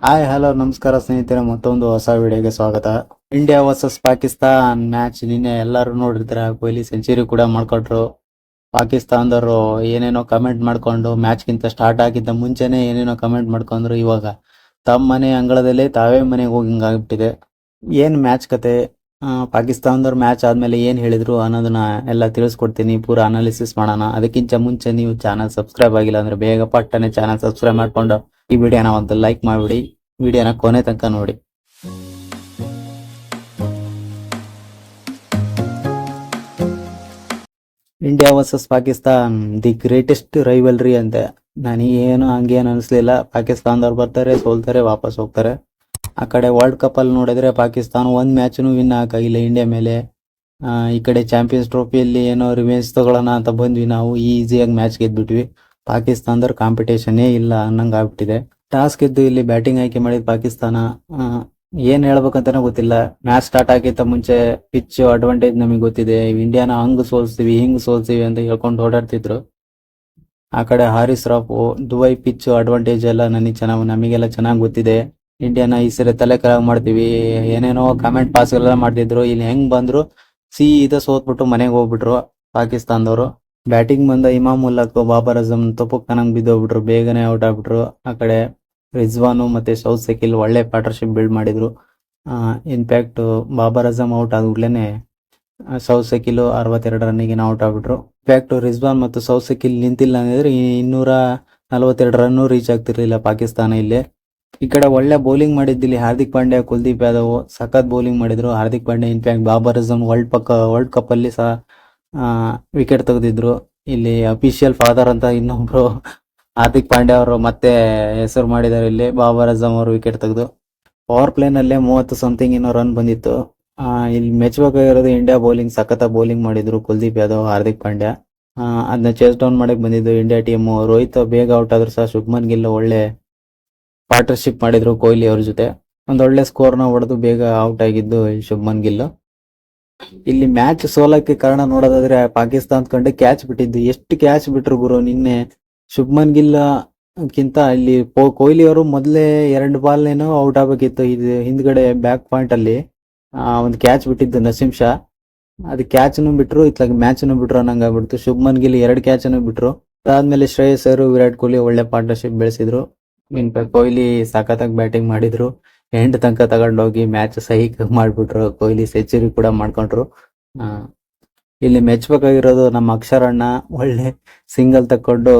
Hi hello ನಮಸ್ಕಾರ ಸ್ನೇಹಿತರೆ, ಮತ್ತೊಂದು ಹೊಸ ವಿಡಿಯೋಗೆ ಸ್ವಾಗತ. ಇಂಡಿಯಾ ವರ್ಸಸ್ ಪಾಕಿಸ್ತಾನ್ ಮ್ಯಾಚ್ ನಿನ್ನೆ ಎಲ್ಲರೂ ನೋಡಿರ್ತಾರೆ. ಕೊಹ್ಲಿ ಸೆಂಚುರಿ ಕೂಡ ಮಾಡ್ಕೊಟ್ರು. ಪಾಕಿಸ್ತಾನದವರು ಏನೇನೋ ಕಮೆಂಟ್ ಮಾಡ್ಕೊಂಡು ಮ್ಯಾಚ್ಗಿಂತ ಸ್ಟಾರ್ಟ್ ಆಗಿದ್ದ ಮುಂಚೆನೆ ಏನೇನೋ ಕಮೆಂಟ್ ಮಾಡ್ಕೊಂಡ್ರು. ಇವಾಗ ತಮ್ಮ ಮನೆ ಅಂಗಳದಲ್ಲೇ ತಾವೇ ಮನೆಗೆ ಹೋಗಿಂಗಾಗ್ಬಿಟ್ಟಿದೆ. ಏನ್ ಮ್ಯಾಚ್ ಕತೆ, ಪಾಕಿಸ್ತಾನದವ್ರು ಮ್ಯಾಚ್ ಆದ್ಮೇಲೆ ಏನ್ ಹೇಳಿದ್ರು ಅನ್ನೋದನ್ನ ಎಲ್ಲ ತಿಳಿಸ್ಕೊಡ್ತೀನಿ. ಪೂರಾ ಅನಾಲಿಸಿಸ್ ಮಾಡೋಣ. ಅದಕ್ಕಿಂತ ಮುಂಚೆ ನೀವು ಚಾನಲ್ ಸಬ್ಸ್ಕ್ರೈಬ್ ಆಗಿಲ್ಲ ಅಂದ್ರೆ ಬೇಗ ಪಟ್ಟನೆ ಚಾನಲ್ ಸಬ್ಸ್ಕ್ರೈಬ್ ಮಾಡ್ಕೊಂಡು ಈ ವಿಡಿಯೋನ ಒಂದು ಲೈಕ್ ಮಾಡಿಬಿಡಿ. ವಿಡಿಯೋನ ಕೊನೆ ತನಕ ನೋಡಿ. India versus Pakistan the greatest rivalry ಅಂತೆ. ನನಗೇನು ಹಂಗೇನು ಅನಿಸ್ಲಿಲ್ಲ. ಪಾಕಿಸ್ತಾನದವ್ರು ಬರ್ತಾರೆ, ಸೋಲ್ತಾರೆ, ವಾಪಸ್ ಹೋಗ್ತಾರೆ. ಆ ಕಡೆ ವರ್ಲ್ಡ್ ಕಪ್ ಅಲ್ಲಿ ನೋಡಿದ್ರೆ ಪಾಕಿಸ್ತಾನ ಒಂದ್ ಮ್ಯಾಚ್ನು ವಿನ್ ಆಗಕ್ಕಾಗಿಲ್ಲ ಇಂಡಿಯಾ ಮೇಲೆ. ಈ ಕಡೆ ಚಾಂಪಿಯನ್ಸ್ ಟ್ರೋಫಿಯಲ್ಲಿ ಏನೋ ರಿವೆಂಜ್ ತಗೊಳ್ಳೋಣ ಅಂತ ಬಂದ್ವಿ, ನಾವು ಈಸಿಯಾಗಿ ಮ್ಯಾಚ್ ಗೆದ್ಬಿಟ್ವಿ. ಪಾಕಿಸ್ತಾನದವ್ರ ಕಾಂಪಿಟೇಷನ್ನೇ ಇಲ್ಲ ಅನ್ನಂಗ್ ಆಗ್ಬಿಟ್ಟಿದೆ. ಟಾಸ್ ಗೆದ್ದು ಇಲ್ಲಿ ಬ್ಯಾಟಿಂಗ್ ಆಯ್ಕೆ ಮಾಡಿದ ಪಾಕಿಸ್ತಾನ. ಏನ್ ಹೇಳ್ಬೇಕಂತಾನೆ ಗೊತ್ತಿಲ್ಲ. ಮ್ಯಾಚ್ ಸ್ಟಾರ್ಟ್ ಆಗಿತ್ತ ಮುಂಚೆ ಪಿಚ್ ಅಡ್ವಾಂಟೇಜ್ ನಮಗೆ ಗೊತ್ತಿದೆ, ಇಂಡಿಯಾನ ಹಂಗ್ ಸೋಲ್ಸ್ತೀವಿ ಹಿಂಗ್ ಸೋಲ್ಸ್ತೀವಿ ಅಂತ ಹೇಳ್ಕೊಂಡು ಓಡಾಡ್ತಿದ್ರು. ಆ ಕಡೆ Haris rough, Dubai pitch advantage ಎಲ್ಲ ನಮಗೆಲ್ಲ ಚೆನ್ನಾಗಿ ಗೊತ್ತಿದೆ. ಇಂಡಿಯಾನ ಈ ಸರಿ ತಲೆ ಕೆಳಗ್ ಮಾಡ್ತೀವಿ, ಏನೇನೋ ಕಮೆಂಟ್ ಪಾಸ್ ಎಲ್ಲ ಮಾಡ್ತಿದ್ರು. ಇಲ್ಲಿ ಹೆಂಗ್ ಬಂದ್ರು ಸೀದಾ ಸೋತ್ಬಿಟ್ಟು ಮನೆಗೆ ಹೋಗ್ಬಿಟ್ರು ಪಾಕಿಸ್ತಾನದವರು. ಬ್ಯಾಟಿಂಗ್ ಬಂದ ಇಮಾಮ್ ಉಲ್-ಹಕ್, ಬಾಬರ್ ಅಜಮ್ ತುಪ್ಪಕ್ ತನಂಗ್ ಬಿದ್ದೋಗ್ಬಿಟ್ರು, ಬೇಗನೆ ಔಟ್ ಆಗ್ಬಿಟ್ರು. ಆ ಕಡೆ ರಿಜ್ವಾನು ಮತ್ತೆ ಶೌದ್ ಶಕೀಲ್ ಒಳ್ಳೆ ಪಾರ್ಟ್ನರ್ಶಿಪ್ ಬಿಲ್ಡ್ ಮಾಡಿದ್ರು. ಇನ್ಫ್ಯಾಕ್ಟ್ ಬಾಬರ್ ಅಜಮ್ ಔಟ್ ಆಗ್ಬಿಟ್ಲೇನೆ ಶೌದ್ ಶಕೀಲ್ 62 ರನ್ನಿಗೆ ಔಟ್ ಆಗ್ಬಿಟ್ರು. ಇನ್ಫ್ಯಾಕ್ಟ್ ರಿಜ್ವಾನ್ ಮತ್ತು ಶೌದ್ ಶಕೀಲ್ ನಿಂತಿಲ್ಲ ಅಂದ್ರೆ 242 ರನ್ ರೀಚ್ ಆಗ್ತಿರ್ಲಿಲ್ಲ ಪಾಕಿಸ್ತಾನ ಇಲ್ಲಿ. ಈ ಕಡೆ ಒಳ್ಳೆ ಬೌಲಿಂಗ್ ಮಾಡಿದ್ದಿಲ್ಲಿ ಹಾರ್ದಿಕ್ ಪಾಂಡ್ಯ, ಕುಲ್ದೀಪ್ ಯಾದವ್ ಸಖತ್ ಬೌಲಿಂಗ್ ಮಾಡಿದ್ರು. Hardik Pandya in fact Babar Azam world cup ಅಲ್ಲಿ ಸಹ ವಿಕೆಟ್ ತೆಗೆದಿದ್ರು. ಇಲ್ಲಿ ಅಫಿಷಿಯಲ್ ಫಾದರ್ ಅಂತ ಇನ್ನೊಬ್ರು ಹಾರ್ದಿಕ್ ಪಾಂಡ್ಯ ಅವರು ಮತ್ತೆ ಹೆಸರು ಮಾಡಿದ್ದಾರೆ. ಇಲ್ಲಿ ಬಾಬರ್ ಅಜಮ್ ಅವರು ವಿಕೆಟ್ ತೆಗೆದು ಪವರ್ ಪ್ಲೇ ನಲ್ಲೇ 30 ಸಮಥಿಂಗ್ ಏನೋ ರನ್ ಬಂದಿತ್ತು. ಇಲ್ಲಿ ಮೆಚ್ಚಬೇಕಾಗಿರೋದು ಇಂಡಿಯಾ ಬೌಲಿಂಗ್. ಸಖತ್ ಬೌಲಿಂಗ್ ಮಾಡಿದ್ರು ಕುಲ್ದೀಪ್ ಯಾದವ್, ಹಾರ್ದಿಕ್ ಪಾಂಡ್ಯ. ಅದನ್ನ ಚೇಸ್ ಡೌನ್ ಮಾಡಕ್ ಬಂದಿದ್ದು ಇಂಡಿಯಾ ಟೀಮ್. ರೋಹಿತ್ ಬೇಗ ಔಟ್ ಆದ್ರು ಸಹ ಶುಭ್ಮನ್ ಗಿಲ್ ಒಳ್ಳೆ ಪಾರ್ಟ್ನರ್ಶಿಪ್ ಮಾಡಿದ್ರು ಕೊಹ್ಲಿ ಅವ್ರ ಜೊತೆ. ಒಂದೊಳ್ಳೆ ಸ್ಕೋರ್ ನ ಹೊಡೆದು ಬೇಗ ಔಟ್ ಆಗಿದ್ದು ಶುಭ್ಮನ್ ಗಿಲ್. ಇಲ್ಲಿ ಮ್ಯಾಚ್ ಸೋಲಕ್ಕೆ ಕಾರಣ ನೋಡೋದಾದ್ರೆ ಪಾಕಿಸ್ತಾನ ಕಂಡು ಕ್ಯಾಚ್ ಬಿಟ್ಟಿದ್ದು. ಎಷ್ಟು ಕ್ಯಾಚ್ ಬಿಟ್ರು ಗುರು ನಿನ್ನೆ. ಶುಭ್ಮನ್ ಗಿಲ್ ಕಿಂತ ಇಲ್ಲಿ ಕೊಹ್ಲಿ ಅವರು ಮೊದಲೇ 2 ಬಾಲ್ ಏನೋ ಔಟ್ ಆಗ್ಬೇಕಿತ್ತು. ಇದು ಹಿಂದ್ಗಡೆ ಬ್ಯಾಕ್ ಪಾಯಿಂಟ್ ಅಲ್ಲಿ ಒಂದು ಕ್ಯಾಚ್ ಬಿಟ್ಟಿದ್ದು ನಸೀಂ ಶಾ. ಅದು ಕ್ಯಾಚ್ನು ಬಿಟ್ರು, ಇತ್ಲಾಗ ಮ್ಯಾಚ್ನು ಬಿಟ್ರು ಅನ್ನಂಗ್ ಆಗ್ಬಿಡ್ತು. ಶುಭ್ಮನ್ ಗಿಲ್ 2 ಕ್ಯಾಚ್ನು ಬಿಟ್ರು. ಅದಾದ್ಮೇಲೆ ಶ್ರೇಯಸ್ ಅವರು, ವಿರಾಟ್ ಕೊಹ್ಲಿ ಒಳ್ಳೆ ಪಾರ್ಟ್ನರ್ಶಿಪ್ ಬೆಳೆಸಿದ್ರು. ಇನ್ಫ್ಯಾಕ್ಟ್ ಕೊಹ್ಲಿ ಸಖತ್ತಾಗಿ ಬ್ಯಾಟಿಂಗ್ ಮಾಡಿದ್ರು. ಎಂಡ್ ತನಕ ತಗೊಂಡೋಗಿ ಮ್ಯಾಚ್ ಸಹಿ ಮಾಡ್ಬಿಟ್ರು. ಕೊಹ್ಲಿ ಸೆಂಚುರಿ ಕೂಡ ಮಾಡ್ಕೊಂಡ್ರು. ಇಲ್ಲಿ ಮೆಚ್ಚಬೇಕಾಗಿರೋದು ನಮ್ಮ ಅಕ್ಷರ್ ಅಣ್ಣ. ಒಳ್ಳೆ ಸಿಂಗಲ್ ತಕೊಂಡು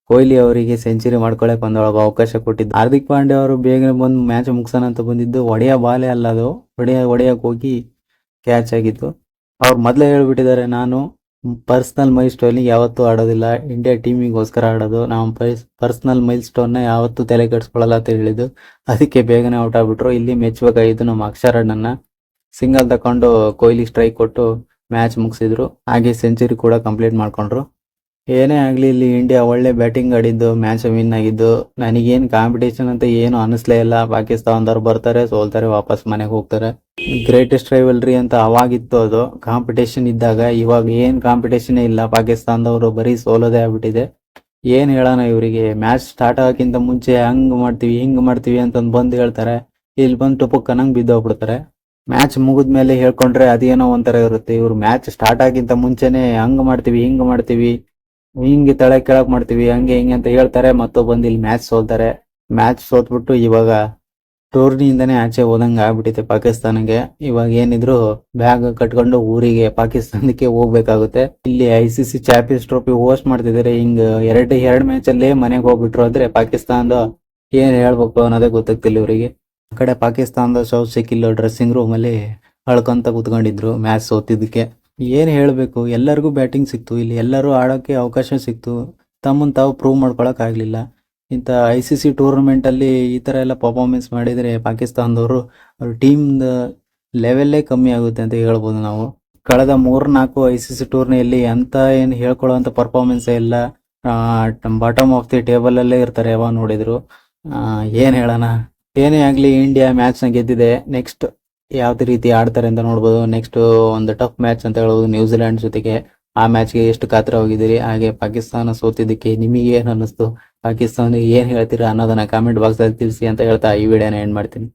ಕೊಹ್ಲಿ ಅವರಿಗೆ ಸೆಂಚುರಿ ಮಾಡ್ಕೊಳಕ್ ಒಂದೊಳಗೆ ಅವಕಾಶ ಕೊಟ್ಟಿದ್ದು. ಹಾರ್ದಿಕ್ ಪಾಂಡ್ಯ ಅವರು ಬೇಗನೆ ಬಂದು ಮ್ಯಾಚ್ ಮುಗಿಸೋಣ ಅಂತ ಬಂದಿದ್ದು. ಒಡೆಯ ಬಾಲೇ ಅಲ್ಲ ಅದು, ಹೊಡೆಯಕ್ ಹೋಗಿ ಕ್ಯಾಚ್ ಆಗಿತ್ತು. ಅವ್ರು ಮೊದಲೇ ಹೇಳ್ಬಿಟ್ಟಿದ್ದಾರೆ, ನಾನು ಪರ್ಸನಲ್ ಮೈಲ್ ಸ್ಟೋನ್ ಯಾವತ್ತೂ ಆಡೋದಿಲ್ಲ, ಇಂಡಿಯಾ ಟೀಮಿಗೋಸ್ಕರ ಆಡೋದು. ನಾವು ಪರ್ಸನಲ್ ಮೈಲ್ ಸ್ಟೋನ್ ಯಾವತ್ತೂ ತಲೆ ಕೆಡಿಸ್ಕೊಳ್ಳಲ್ಲ ಅಂತ ಹೇಳಿದ್ದು. ಅದಕ್ಕೆ ಬೇಗನೆ ಔಟ್ ಆಗ್ಬಿಟ್ರು. ಇಲ್ಲಿ ಮೆಚ್ಚಬೇಕಾಗಿದ್ದು ನಮ್ಮ ಅಕ್ಷರ್ ಅಣ್ಣನ. ಸಿಂಗಲ್ ತಕೊಂಡು ಕೊಹ್ಲಿ ಸ್ಟ್ರೈಕ್ ಕೊಟ್ಟು ಮ್ಯಾಚ್ ಮುಗಿಸಿದ್ರು. ಹಾಗೆ ಸೆಂಚುರಿ ಕೂಡ ಕಂಪ್ಲೀಟ್ ಮಾಡ್ಕೊಂಡ್ರು. ಏನೇ ಆಗ್ಲಿ ಇಲ್ಲಿ ಇಂಡಿಯಾ ಒಳ್ಳೆ ಬ್ಯಾಟಿಂಗ್ ಆಡಿದ್ದು, ಮ್ಯಾಚ್ ವಿನ್ ಆಗಿದ್ದು. ನನಗೇನು ಕಾಂಪಿಟೇಷನ್ ಅಂತ ಏನು ಅನಿಸ್ಲೇ ಇಲ್ಲ. ಪಾಕಿಸ್ತಾನದವ್ರು ಬರ್ತಾರೆ, ಸೋಲ್ತಾರೆ, ವಾಪಸ್ ಮನೆಗೆ ಹೋಗ್ತಾರೆ. ಗ್ರೇಟೆಸ್ಟ್ ರೈವಲ್ರಿ ಅಂತ ಅವಾಗಿತ್ತು ಅದು ಕಾಂಪಿಟೇಷನ್ ಇದ್ದಾಗ. ಇವಾಗ ಏನ್ ಕಾಂಪಿಟೇಷನ್ ಇಲ್ಲ. ಪಾಕಿಸ್ತಾನದವರು ಬರೀ ಸೋಲೋದೇ ಆಗ್ಬಿಟ್ಟಿದೆ. ಏನ್ ಹೇಳೋಣ ಇವರಿಗೆ. ಮ್ಯಾಚ್ ಸ್ಟಾರ್ಟ್ ಆಗಕ್ಕಿಂತ ಮುಂಚೆ ಹಂಗ್ ಮಾಡ್ತೀವಿ ಹಿಂಗ್ ಮಾಡ್ತೀವಿ ಅಂತ ಬಂದು ಹೇಳ್ತಾರೆ. ಇಲ್ಲಿ ಬಂದು ಟುಪಕ್ಕನಂಗ್ ಬಿದ್ದೋಗ್ಬಿಡ್ತಾರೆ. ಮ್ಯಾಚ್ ಮುಗಿದ್ಮೇಲೆ ಹೇಳ್ಕೊಂಡ್ರೆ ಅದೇನೋ ಒಂಥರ ಇರುತ್ತೆ. ಇವ್ರು ಮ್ಯಾಚ್ ಸ್ಟಾರ್ಟ್ ಆಗಿಂತ ಮುಂಚೆನೆ ಹಂಗ್ ಮಾಡ್ತೀವಿ ಹಿಂಗ್ ಮಾಡ್ತೀವಿ, ಹಿಂಗೆ ತಲೆ ಕೆಳಕ್ ಮಾಡ್ತೀವಿ, ಹಂಗೆ ಹಿಂಗೆ ಅಂತ ಹೇಳ್ತಾರೆ. ಮತ್ತು ಬಂದು ಇಲ್ಲಿ ಮ್ಯಾಚ್ ಸೋಲ್ತಾರೆ. ಮ್ಯಾಚ್ ಸೋತ್ಬಿಟ್ಟು ಇವಾಗ ಟೂರ್ನಿಯಿಂದನೇ ಆಚೆ ಹೋದಂಗ ಆಗ್ಬಿಟ್ಟಿದೆ ಪಾಕಿಸ್ತಾನಗೆ. ಇವಾಗ ಏನಿದ್ರು ಬ್ಯಾಗ್ ಕಟ್ಕೊಂಡು ಊರಿಗೆ ಪಾಕಿಸ್ತಾನಕ್ಕೆ ಹೋಗ್ಬೇಕಾಗುತ್ತೆ. ಇಲ್ಲಿ ICC ಚಾಂಪಿಯನ್ಸ್ ಟ್ರೋಫಿ ಹೋಸ್ಟ್ ಮಾಡ್ತಿದ್ದಾರೆ. ಹಿಂಗ್ ಎರಡು ಮ್ಯಾಚ್ ಅಲ್ಲೇ ಮನೆಗೆ ಹೋಗ್ಬಿಟ್ರು ಅಂದ್ರೆ ಪಾಕಿಸ್ತಾನದ ಏನ್ ಹೇಳ್ಬೇಕು ಅನ್ನೋದೇ ಗೊತ್ತಾಗ್ತಿಲ್ಲ ಇವರಿಗೆ. ಆ ಕಡೆ ಪಾಕಿಸ್ತಾನದ ಶೌದ್ ಶಕೀಲ್ ಡ್ರೆಸ್ಸಿಂಗ್ ರೂಮ್ ಅಲ್ಲಿ ಅಳ್ಕೊಂತ ಕುತ್ಕೊಂಡಿದ್ರು ಮ್ಯಾಚ್ ಸೋತಿದ್ದಕ್ಕೆ. ಏನ್ ಹೇಳ್ಬೇಕು, ಎಲ್ಲರಿಗೂ ಬ್ಯಾಟಿಂಗ್ ಸಿಕ್ತು. ಇಲ್ಲಿ ಎಲ್ಲರೂ ಆಡೋಕೆ ಅವಕಾಶ ಸಿಕ್ತು. ತಮ್ಮನ್ ತಾವು ಪ್ರೂವ್ ಮಾಡ್ಕೊಳಕ್ ಆಗ್ಲಿಲ್ಲ. ಇಂಥ ICC ಟೂರ್ನಮೆಂಟ್ ಅಲ್ಲಿ ಈ ತರ ಎಲ್ಲ ಪರ್ಫಾರ್ಮೆನ್ಸ್ ಮಾಡಿದ್ರೆ ಪಾಕಿಸ್ತಾನದವರು ಅವ್ರ ಟೀಮ್ ಲೆವೆಲ್ಲೇ ಕಮ್ಮಿ ಆಗುತ್ತೆ ಅಂತ ಹೇಳ್ಬೋದು ನಾವು. ಕಳೆದ 3-4 ICC ಟೂರ್ನಿಯಲ್ಲಿ ಅಂತ ಏನ್ ಹೇಳ್ಕೊಳ್ಳುವಂತ ಪರ್ಫಾರ್ಮೆನ್ಸ್ ಇಲ್ಲ. ಬಾಟಮ್ ಆಫ್ ದಿ ಟೇಬಲ್ ಅಲ್ಲೇ ಇರ್ತಾರೆ ಯಾವಾಗ ನೋಡಿದ್ರು. ಏನ್ ಹೇಳೋಣ. ಏನೇ ಆಗ್ಲಿ ಇಂಡಿಯಾ ಮ್ಯಾಚ್ ನ ಗೆದ್ದಿದೆ. ನೆಕ್ಸ್ಟ್ ಯಾವ್ದು ರೀತಿ ಆಡ್ತಾರೆ ಅಂತ ನೋಡ್ಬೋದು. ನೆಕ್ಸ್ಟ್ ಒಂದು ಟಫ್ ಮ್ಯಾಚ್ ಅಂತ ಹೇಳ್ಬೋದು ನ್ಯೂಜಿಲೆಂಡ್ ಜೊತೆಗೆ. ಆ ಮ್ಯಾಚ್ಗೆ ಎಷ್ಟು ಕಾತರ ಹೋಗಿದ್ದೀರಿ. ಹಾಗೆ ಪಾಕಿಸ್ತಾನ ಸೋತಿದ್ದಕ್ಕೆ ನಿಮಗೆ ಏನ್ ಅನ್ನಿಸ್ತು ಪಾಕಿಸ್ತಾನ ಏನ್ ಹೇಳ್ತೀರಾ ಅನ್ನೋದನ್ನ ಕಾಮೆಂಟ್ ಬಾಕ್ಸ್ ಅಲ್ಲಿ ತಿಳಿಸಿ ಅಂತ ಹೇಳ್ತಾ ಈ ವಿಡಿಯೋನ ಎಂಡ್ ಮಾಡ್ತೀನಿ.